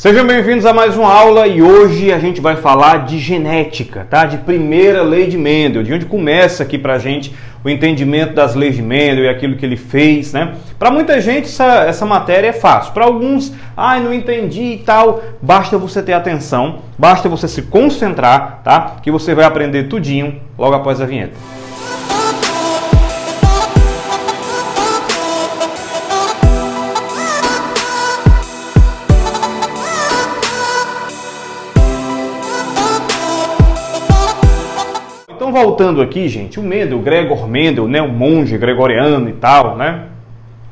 Sejam bem-vindos a mais uma aula e hoje a gente vai falar de genética, tá? De primeira lei de Mendel, de onde começa aqui pra gente o entendimento das leis de Mendel e aquilo que ele fez, né? Para muita gente essa matéria é fácil, para alguns, não entendi e tal, basta você ter atenção, basta você se concentrar, tá? Que você vai aprender tudinho logo após a vinheta. Então, voltando aqui, gente, o Mendel, Gregor Mendel, né, um monge gregoriano e tal, né?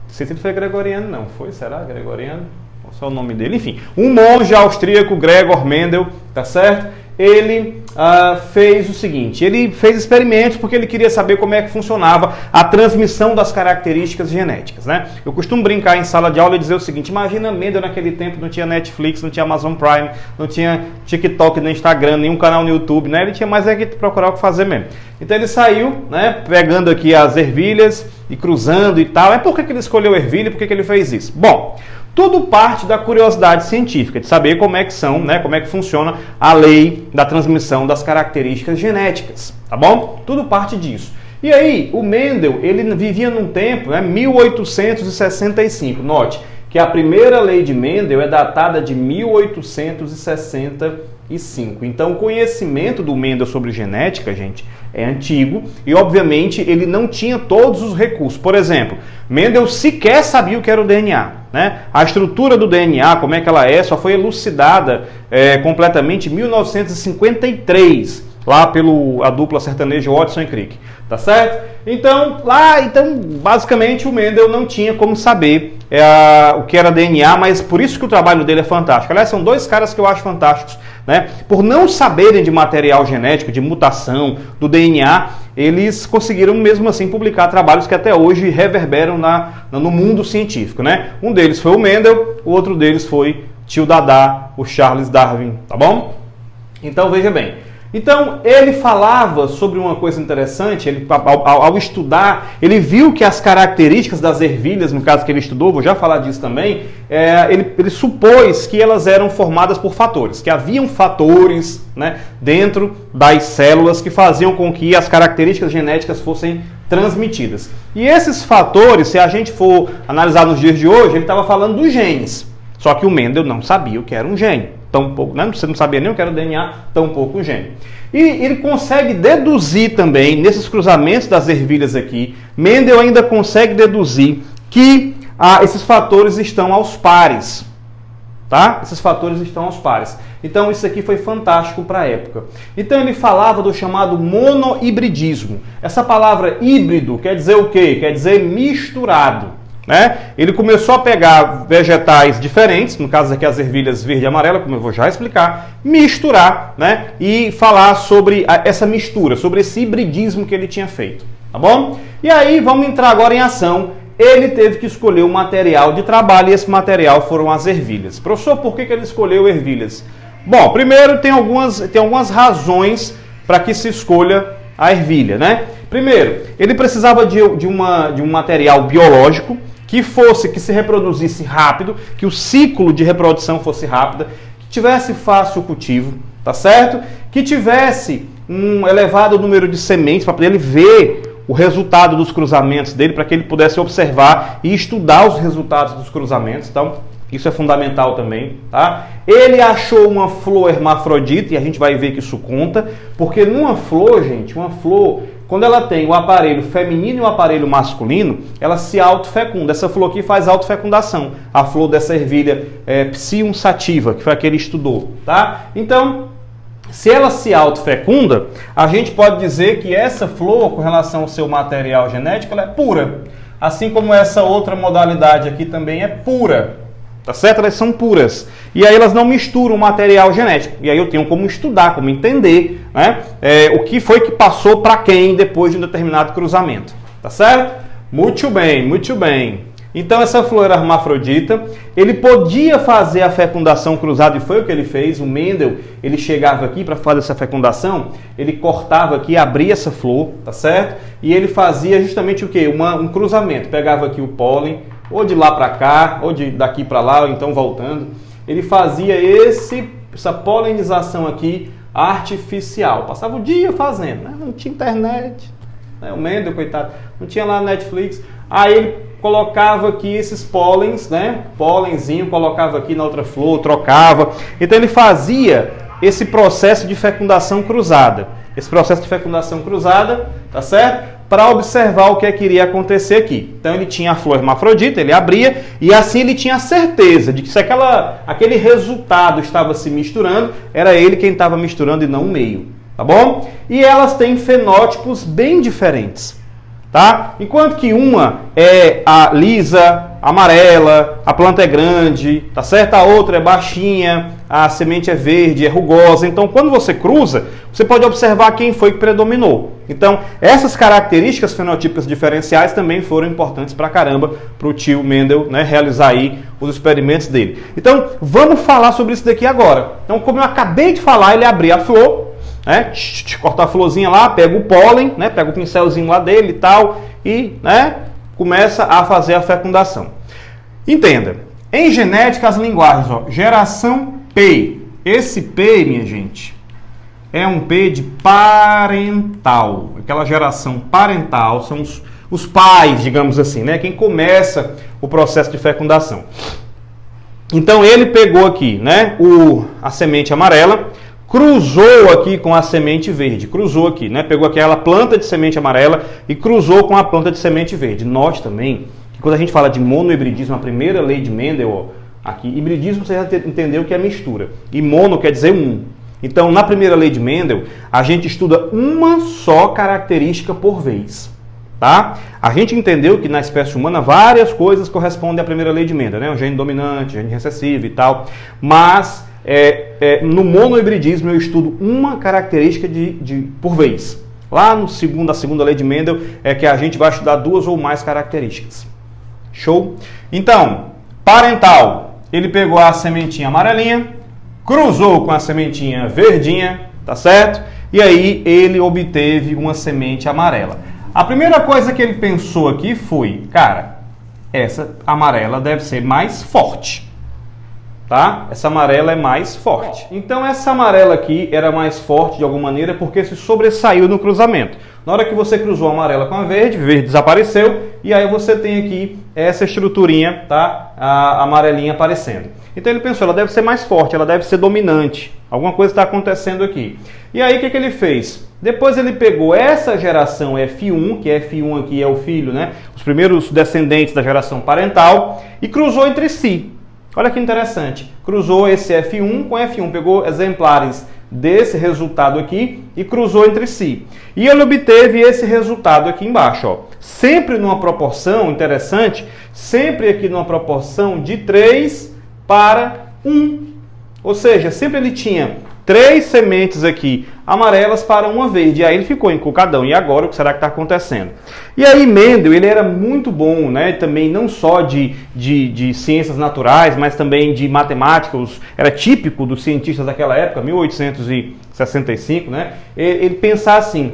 Não sei se ele foi gregoriano, não. Foi? Será? Gregoriano? Qual é o nome dele? Enfim, um monge austríaco, Gregor Mendel, tá certo? Ele fez o seguinte, ele fez experimentos porque ele queria saber como é que funcionava a transmissão das características genéticas, né? Eu costumo brincar em sala de aula e dizer o seguinte, imagina Mendel naquele tempo, não tinha Netflix, não tinha Amazon Prime, não tinha TikTok, nem Instagram, nenhum canal no YouTube, né? Ele tinha mais que procurar o que fazer mesmo. Então ele saiu, né, pegando aqui as ervilhas e cruzando e tal. Por que ele escolheu ervilha? Por que ele fez isso? Bom, tudo parte da curiosidade científica, de saber como é que são, né, como é que funciona a lei da transmissão das características genéticas, tá bom? Tudo parte disso. E aí, o Mendel, ele vivia num tempo, né, 1865. Note que a primeira lei de Mendel é datada de 1865. Então, o conhecimento do Mendel sobre genética, gente, é antigo e, obviamente, ele não tinha todos os recursos. Por exemplo, Mendel sequer sabia o que era o DNA, né? A estrutura do DNA, como é que ela é, só foi elucidada completamente em 1953, lá pela dupla sertaneja Watson e Crick, tá certo? Então, basicamente, o Mendel não tinha como saber o que era DNA, mas por isso que o trabalho dele é fantástico. Aliás, são dois caras que eu acho fantásticos, né? Por não saberem de material genético, de mutação, do DNA, eles conseguiram mesmo assim publicar trabalhos que até hoje reverberam no mundo científico, né? Um deles foi o Mendel, o outro deles foi tio Dadá, o Charles Darwin, tá bom? Então, veja bem. Então, ele falava sobre uma coisa interessante, ao estudar, ele viu que as características das ervilhas, no caso que ele estudou, vou já falar disso também, ele supôs que elas eram formadas por fatores, que haviam fatores, né, dentro das células que faziam com que as características genéticas fossem transmitidas. E esses fatores, se a gente for analisar nos dias de hoje, ele estava falando dos genes, só que o Mendel não sabia o que era um gene. Tampouco, né? Você não sabia nem o que era o DNA, tampouco o gene. E ele consegue deduzir também, nesses cruzamentos das ervilhas aqui, Mendel ainda consegue deduzir que esses fatores estão aos pares. Tá? Esses fatores estão aos pares. Então isso aqui foi fantástico para a época. Então ele falava do chamado monohibridismo. Essa palavra híbrido quer dizer o quê? Quer dizer misturado. Né? Ele começou a pegar vegetais diferentes, no caso aqui as ervilhas verde e amarela, como eu vou já explicar, misturar, né? E falar sobre essa mistura, sobre esse hibridismo que ele tinha feito, tá bom? E aí vamos entrar agora em ação. Ele teve que escolher um material de trabalho e esse material foram as ervilhas. Professor, por que ele escolheu ervilhas? Bom, primeiro tem algumas razões para que se escolha a ervilha, né? Primeiro, ele precisava de um material biológico que se reproduzisse rápido, que o ciclo de reprodução fosse rápida, que tivesse fácil cultivo, tá certo? Que tivesse um elevado número de sementes para poder ele ver o resultado dos cruzamentos dele, para que ele pudesse observar e estudar os resultados dos cruzamentos. Então, isso é fundamental também, tá? Ele achou uma flor hermafrodita, e a gente vai ver que isso conta, porque numa flor, gente, quando ela tem o aparelho feminino e o aparelho masculino, ela se autofecunda. Essa flor aqui faz autofecundação. A flor dessa ervilha Psium sativa, que foi a que ele estudou, tá? Então, se ela se autofecunda, a gente pode dizer que essa flor, com relação ao seu material genético, ela é pura. Assim como essa outra modalidade aqui também é pura. Tá certo? Elas são puras. E aí elas não misturam o material genético. E aí eu tenho como estudar, como entender, né, o que foi que passou para quem depois de um determinado cruzamento. Tá certo? Muito bem, muito bem. Então essa flor era hermafrodita. Ele podia fazer a fecundação cruzada e foi o que ele fez. O Mendel, ele chegava aqui para fazer essa fecundação, ele cortava aqui, abria essa flor, tá certo? E ele fazia justamente o quê? Um cruzamento. Pegava aqui o pólen, ou de lá para cá, ou daqui para lá, ou então voltando. ele fazia essa polinização aqui artificial. Passava o dia fazendo, né? Não tinha internet, né? O Mendel, coitado, não tinha lá Netflix. Aí ele colocava aqui esses pólens, né? Pólenzinho, colocava aqui na outra flor, trocava. Então ele fazia esse processo de fecundação cruzada. Esse processo de fecundação cruzada, tá certo? Para observar o que é que iria acontecer aqui. Então ele tinha a flor hermafrodita, ele abria, e assim ele tinha a certeza de que se aquele resultado estava se misturando, era ele quem estava misturando e não o meio, tá bom? E elas têm fenótipos bem diferentes, tá? Enquanto que uma é a lisa, amarela, a planta é grande, tá certo? A outra é baixinha, a semente é verde, é rugosa. Então, quando você cruza, você pode observar quem foi que predominou. Então, essas características fenotípicas diferenciais também foram importantes pra caramba pro tio Mendel, né, realizar aí os experimentos dele. Então, vamos falar sobre isso daqui agora. Então, como eu acabei de falar, ele abria a flor, né, corta a florzinha lá, pega o pólen, né, pega o pincelzinho lá dele e tal, e, né, começa a fazer a fecundação. Entenda, em genética as linguagens, ó, geração P. Esse P, minha gente, é um P de parental. Aquela geração parental são os pais, digamos assim, né? Quem começa o processo de fecundação. Então ele pegou aqui, né, a semente amarela, cruzou aqui com a semente verde, cruzou aqui, né? Pegou aquela planta de semente amarela e cruzou com a planta de semente verde. Note também que quando a gente fala de monohibridismo, a primeira lei de Mendel, ó, aqui, hibridismo você já entendeu que é mistura, e mono quer dizer um. Então, na primeira lei de Mendel, a gente estuda uma só característica por vez, tá? A gente entendeu que na espécie humana várias coisas correspondem à primeira lei de Mendel, né? O gene dominante, gene recessivo e tal, mas no monohibridismo eu estudo uma característica por vez. Lá na segunda lei de Mendel é que a gente vai estudar duas ou mais características. Show? Então, parental, ele pegou a sementinha amarelinha, cruzou com a sementinha verdinha, tá certo? E aí ele obteve uma semente amarela. A primeira coisa que ele pensou aqui foi, cara, essa amarela deve ser mais forte, tá? Essa amarela é mais forte. Então essa amarela aqui era mais forte de alguma maneira porque se sobressaiu no cruzamento. Na hora que você cruzou a amarela com a verde desapareceu e aí você tem aqui essa estruturinha, tá? A amarelinha aparecendo. Então ele pensou, ela deve ser mais forte, ela deve ser dominante. Alguma coisa está acontecendo aqui. E aí o que ele fez? Depois ele pegou essa geração F1, que F1 aqui é o filho, né? Os primeiros descendentes da geração parental, e cruzou entre si. Olha que interessante. Cruzou esse F1 com F1, pegou exemplares desse resultado aqui e cruzou entre si. E ele obteve esse resultado aqui embaixo, ó. Sempre numa proporção interessante, sempre aqui numa proporção de 3 para 1. Ou seja, sempre ele tinha 3 sementes aqui amarelas para uma verde. E aí ele ficou encucadão. E agora o que será que está acontecendo? E aí Mendel, ele era muito bom, né? Também não só de ciências naturais, mas também de matemática. Era típico dos cientistas daquela época, 1865, né? Ele pensar assim,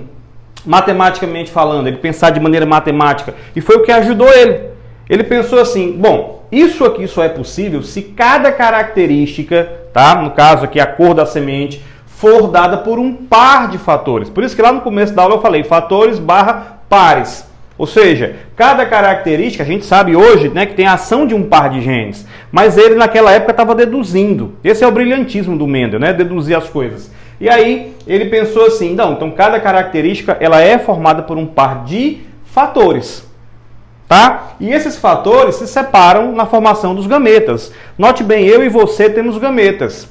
matematicamente falando, ele pensar de maneira matemática. E foi o que ajudou ele. Ele pensou assim, bom, isso aqui só é possível se cada característica, tá? No caso aqui a cor da semente, for dada por um par de fatores. Por isso que lá no começo da aula eu falei fatores barra pares. Ou seja, cada característica, a gente sabe hoje, né, que tem a ação de um par de genes. Mas ele naquela época estava deduzindo. Esse é o brilhantismo do Mendel, né? Deduzir as coisas. E aí ele pensou assim, não, então cada característica ela é formada por um par de fatores. Tá? E esses fatores se separam na formação dos gametas. Note bem, eu e você temos gametas,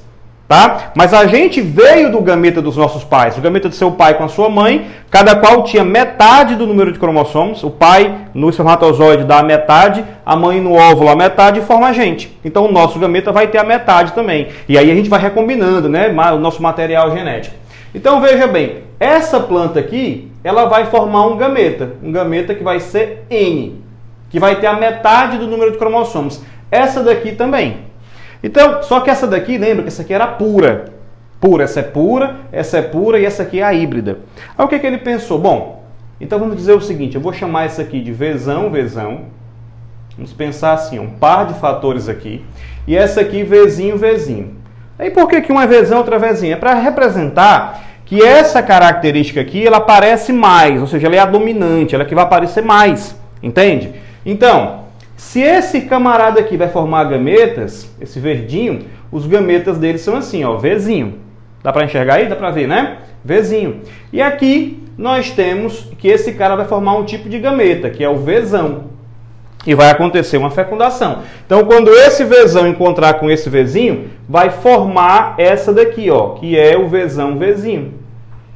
tá? Mas a gente veio do gameta dos nossos pais, o gameta do seu pai com a sua mãe, cada qual tinha metade do número de cromossomos. O pai no espermatozoide dá a metade, a mãe no óvulo a metade e forma a gente. Então o nosso gameta vai ter a metade também. E aí a gente vai recombinando, né, o nosso material genético. Então veja bem, essa planta aqui, ela vai formar um gameta que vai ser N, que vai ter a metade do número de cromossomos. Essa daqui também. Então, só que essa daqui, lembra que essa aqui era pura. Essa é pura e essa aqui é a híbrida. Aí o que ele pensou? Bom, então vamos dizer o seguinte, eu vou chamar essa aqui de Vzão. Vamos pensar assim, um par de fatores aqui. e essa aqui Vzinho, Vzinho. E por que um é Vzão e outra é Vzinho? É para representar que essa característica aqui, ela aparece mais, ou seja, ela é a dominante, ela que vai aparecer mais, entende? Então, se esse camarada aqui vai formar gametas, esse verdinho, os gametas dele são assim, ó, Vzinho. Dá para enxergar aí? Dá para ver, né? Vzinho. E aqui nós temos que esse cara vai formar um tipo de gameta, que é o Vzão. E vai acontecer uma fecundação. Então, quando esse Vzão encontrar com esse Vzinho, vai formar essa daqui, ó, que é o Vzão, Vzinho.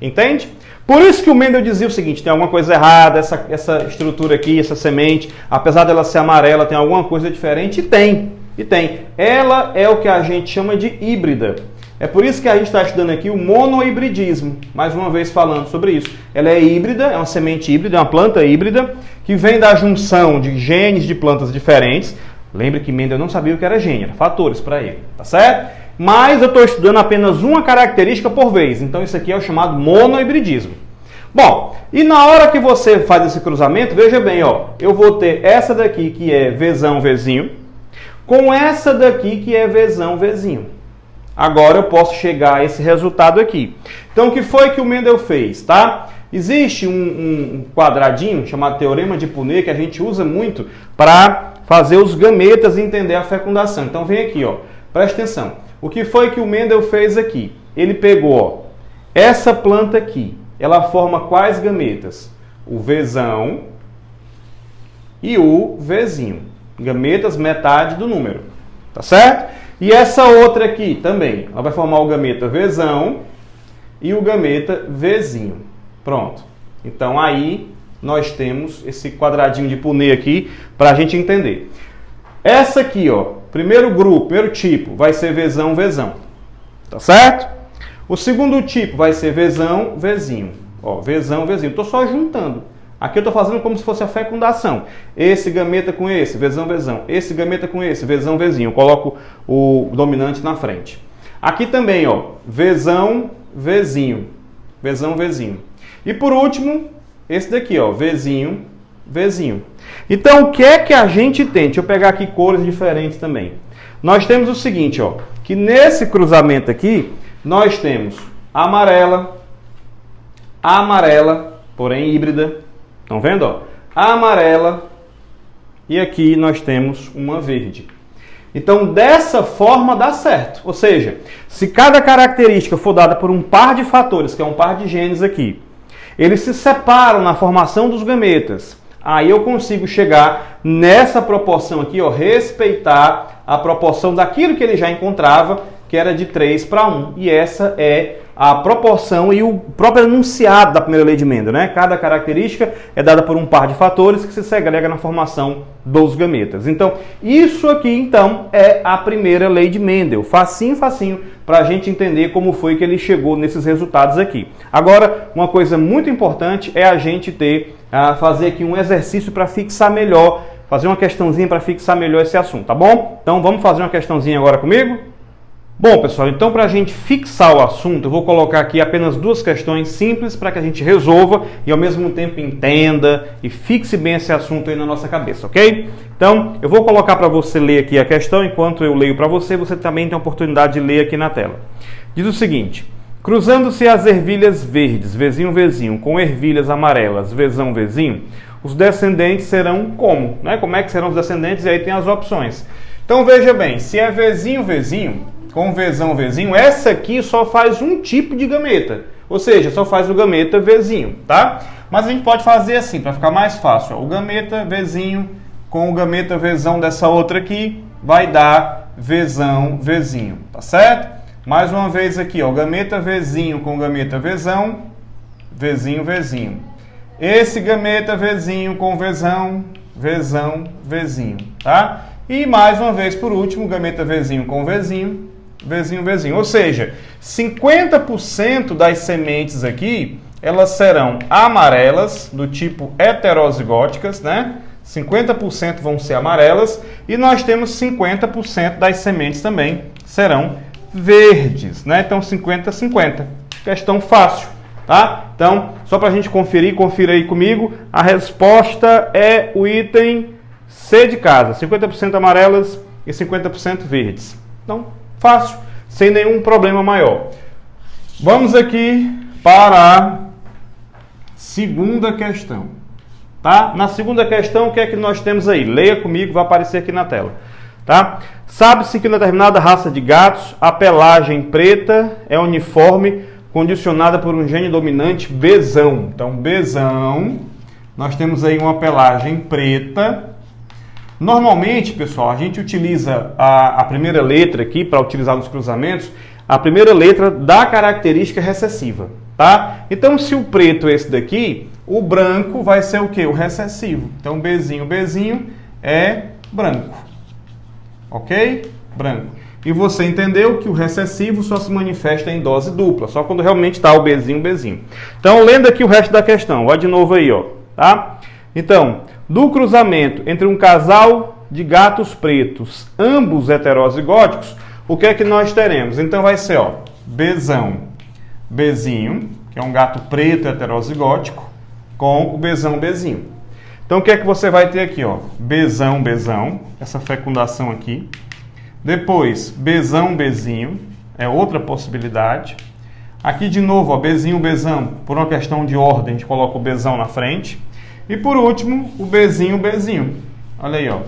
Entende? Por isso que o Mendel dizia o seguinte, tem alguma coisa errada, essa estrutura aqui, essa semente, apesar dela ser amarela, tem alguma coisa diferente? E tem. Ela é o que a gente chama de híbrida. É por isso que a gente está estudando aqui o monohibridismo, mais uma vez falando sobre isso. Ela é híbrida, é uma semente híbrida, é uma planta híbrida, que vem da junção de genes de plantas diferentes. Lembre que Mendel não sabia o que era gene, eram fatores para ele, tá certo? Mas eu estou estudando apenas uma característica por vez, então isso aqui é o chamado monohibridismo. Bom, e na hora que você faz esse cruzamento, veja bem, ó, eu vou ter essa daqui que é Vzão, Vzinho, com essa daqui que é Vzão, Vzinho. Agora eu posso chegar a esse resultado aqui. Então, o que foi que o Mendel fez, tá? Existe um quadradinho chamado Teorema de Punnett que a gente usa muito para fazer os gametas e entender a fecundação. Então, vem aqui, ó. Presta atenção. O que foi que o Mendel fez aqui? Ele pegou, ó, essa planta aqui. Ela forma quais gametas? O Vzão e o Vzinho. Gametas, metade do número. Tá certo? E essa outra aqui também, ela vai formar o gameta Vzão e o gameta Vzinho. Pronto. Então aí nós temos esse quadradinho de Punnett aqui para a gente entender. Essa aqui, ó, primeiro grupo, primeiro tipo, vai ser Vzão, Vzão. Tá certo? O segundo tipo vai ser Vzão, Vzinho. Ó, Vzão, Vzinho. Estou só juntando. Aqui eu estou fazendo como se fosse a fecundação. Esse gameta com esse, Vzão, Vzão. Esse gameta com esse, Vzão, Vzinho. Eu coloco o dominante na frente. Aqui também, ó, Vzão, Vzinho. Vzão, Vzinho. E por último, esse daqui, ó, Vzinho, Vzinho. Então, o que é que a gente tem? Deixa eu pegar aqui cores diferentes também. Nós temos o seguinte, ó, que nesse cruzamento aqui, nós temos amarela, porém híbrida. Estão vendo? Ó? A amarela e aqui nós temos uma verde. Então, dessa forma dá certo. Ou seja, se cada característica for dada por um par de fatores, que é um par de genes aqui, eles se separam na formação dos gametas. Aí eu consigo chegar nessa proporção aqui, ó, respeitar a proporção daquilo que ele já encontrava, que era de 3 para 1. E essa é a proporção e o próprio enunciado da primeira lei de Mendel, né? Cada característica é dada por um par de fatores que se segrega na formação dos gametas. Então, isso aqui, então, é a primeira lei de Mendel. Facinho, facinho, para a gente entender como foi que ele chegou nesses resultados aqui. Agora, uma coisa muito importante é a gente fazer aqui um exercício para fixar melhor, fazer uma questãozinha para fixar melhor esse assunto, tá bom? Então, vamos fazer uma questãozinha agora comigo? Bom, pessoal, então para a gente fixar o assunto, eu vou colocar aqui apenas duas questões simples para que a gente resolva e ao mesmo tempo entenda e fixe bem esse assunto aí na nossa cabeça, ok? Então, eu vou colocar para você ler aqui a questão, enquanto eu leio para você, você também tem a oportunidade de ler aqui na tela. Diz o seguinte: cruzando-se as ervilhas verdes, Vzinho, Vzinho, com ervilhas amarelas, Vzão, Vzinho, os descendentes serão como? Né? Como é que serão os descendentes? E aí tem as opções. Então, veja bem, se é Vzinho, Vzinho, com Vzão, Vzinho, essa aqui só faz um tipo de gameta. Ou seja, só faz o gameta Vzinho, tá? Mas a gente pode fazer assim, para ficar mais fácil. Ó, o gameta Vzinho com o gameta Vzão dessa outra aqui vai dar Vzão, Vzinho, tá certo? Mais uma vez aqui, ó, o gameta Vzinho com o gameta Vzão, Vzinho, Vzinho. Esse gameta Vzinho com Vzão, Vzão, Vzinho, tá? E mais uma vez, por último, o gameta Vzinho com Vzinho, Vzinho, Vzinho. Ou seja, 50% das sementes aqui, elas serão amarelas, do tipo heterozigóticas, né? 50% vão ser amarelas. E nós temos 50% das sementes também serão verdes, né? Então, 50-50. Questão fácil, tá? Então, só para a gente conferir, confira aí comigo. A resposta é o item C de casa. 50% amarelas e 50% verdes. Então, fácil, sem nenhum problema maior. Vamos aqui para a segunda questão. Tá? Na segunda questão, o que é que nós temos aí? Leia comigo, vai aparecer aqui na tela. Tá? Sabe-se que em determinada raça de gatos, a pelagem preta é uniforme, condicionada por um gene dominante Bzão. Então, Bzão, nós temos aí uma pelagem preta. Normalmente, pessoal, a gente utiliza a primeira letra aqui, para utilizar nos cruzamentos, a primeira letra da característica recessiva. Tá? Então, se o preto é esse daqui, o branco vai ser o quê? O recessivo. Então, Bzinho é branco. Ok? Branco. E você entendeu que o recessivo só se manifesta em dose dupla, só quando realmente está o Bzinho. Então, lendo aqui o resto da questão, vai de novo aí, ó. Tá? Então, do cruzamento entre um casal de gatos pretos, ambos heterozigóticos, o que é que nós teremos? Então, vai ser, ó, Bzinho, que é um gato preto heterozigótico, com o Bzinho. Então, o que é que você vai ter aqui, ó? Bzão, essa fecundação aqui. Depois, Bzinho, é outra possibilidade. Aqui, de novo, ó, Bzinho, por uma questão de ordem, a gente coloca o Bzão na frente. E, por último, o Bzinho. Olha aí, ó.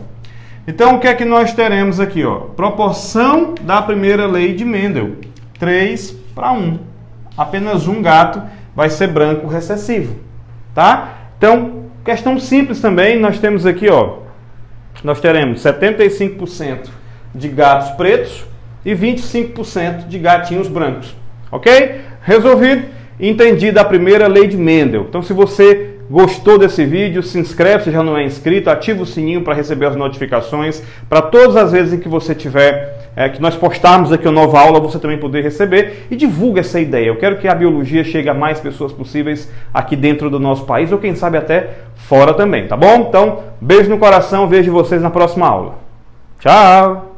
Então, o que é que nós teremos aqui, ó? Proporção da primeira lei de Mendel, 3:1. Apenas um gato vai ser branco recessivo, tá? Então, questão simples também, nós temos aqui, ó, nós teremos 75% de gatos pretos e 25% de gatinhos brancos, ok? Resolvido? Entendida a primeira lei de Mendel. Então, se você gostou desse vídeo, se inscreve se já não é inscrito, ativa o sininho para receber as notificações, para todas as vezes em que você tiver, que nós postarmos aqui uma nova aula, você também poder receber, e divulga essa ideia. Eu quero que a biologia chegue a mais pessoas possíveis aqui dentro do nosso país, ou quem sabe até fora também, tá bom? Então, beijo no coração, vejo vocês na próxima aula. Tchau!